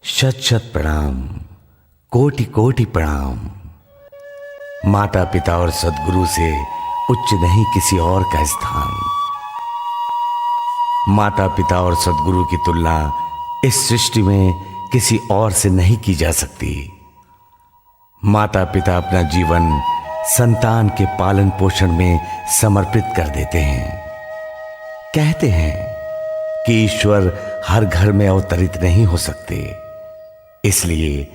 शत शत प्रणाम, कोटि कोटि प्रणाम। माता पिता और सद्गुरु से उच्च नहीं किसी और का स्थान। माता पिता और सद्गुरु की तुलना इस सृष्टि में किसी और से नहीं की जा सकती। माता पिता अपना जीवन संतान के पालन पोषण में समर्पित कर देते हैं। कहते हैं कि ईश्वर हर घर में अवतरित नहीं हो सकते, इसलिए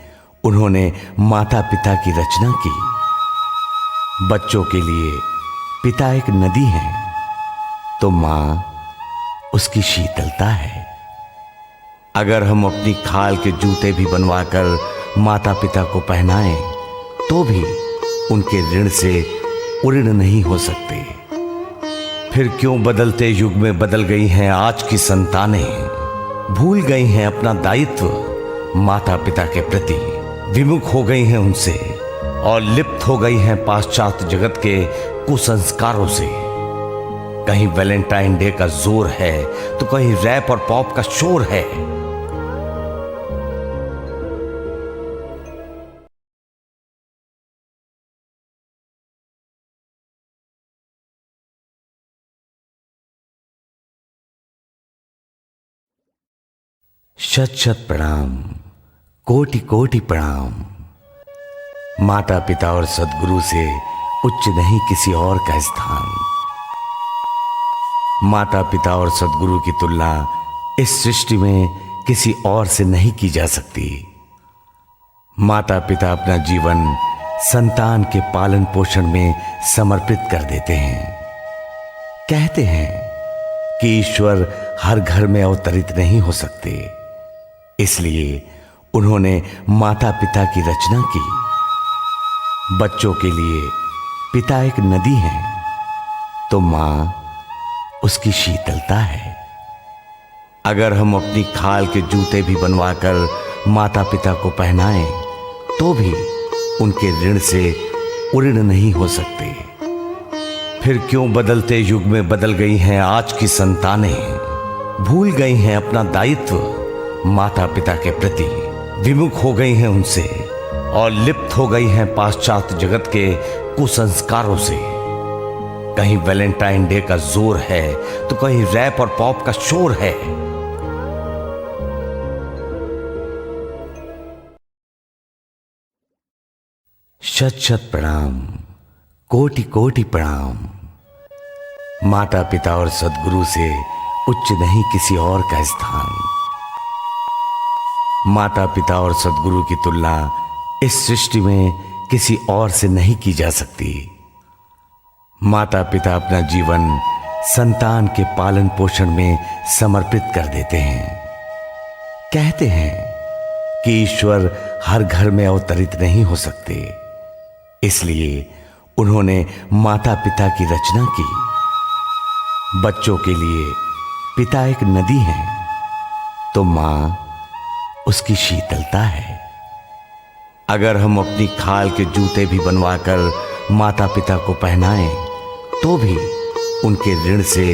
उन्होंने माता पिता की रचना की। बच्चों के लिए पिता एक नदी है तो मां उसकी शीतलता है। अगर हम अपनी खाल के जूते भी बनवाकर माता पिता को पहनाएं तो भी उनके ऋण से उऋण नहीं हो सकते। फिर क्यों बदलते युग में बदल गई हैं आज की संतानें। भूल गई हैं अपना दायित्व माता पिता के प्रति, विमुख हो गई हैं उनसे और लिप्त हो गई हैं पाश्चात्य जगत के कुसंस्कारों से। कहीं वैलेंटाइन डे का जोर है तो कहीं रैप और पॉप का शोर है। शत शत प्रणाम, कोटि कोटि प्रणाम। माता पिता और सद्गुरु से उच्च नहीं किसी और का स्थान। माता पिता और सद्गुरु की तुलना इस सृष्टि में किसी और से नहीं की जा सकती। माता पिता अपना जीवन संतान के पालन पोषण में समर्पित कर देते हैं। कहते हैं कि ईश्वर हर घर में अवतरित नहीं हो सकते, इसलिए उन्होंने माता पिता की रचना की। बच्चों के लिए पिता एक नदी है तो मां उसकी शीतलता है। अगर हम अपनी खाल के जूते भी बनवाकर माता पिता को पहनाएं तो भी उनके ऋण से उऋण नहीं हो सकते। फिर क्यों बदलते युग में बदल गई हैं आज की संतानें। भूल गई हैं अपना दायित्व माता पिता के प्रति, विमुख हो गई हैं उनसे और लिप्त हो गई हैं पाश्चात्य जगत के कुसंस्कारों से। कहीं वैलेंटाइन डे का जोर है तो कहीं रैप और पॉप का शोर है। शत शत प्रणाम, कोटि कोटि प्रणाम। माता पिता और सद्गुरु से उच्च नहीं किसी और का स्थान। माता पिता और सद्गुरु की तुलना इस सृष्टि में किसी और से नहीं की जा सकती। माता पिता अपना जीवन संतान के पालन पोषण में समर्पित कर देते हैं। कहते हैं कि ईश्वर हर घर में अवतरित नहीं हो सकते, इसलिए उन्होंने माता पिता की रचना की। बच्चों के लिए पिता एक नदी है तो मां उसकी शीतलता है। अगर हम अपनी खाल के जूते भी बनवाकर माता पिता को पहनाएं तो भी उनके ऋण से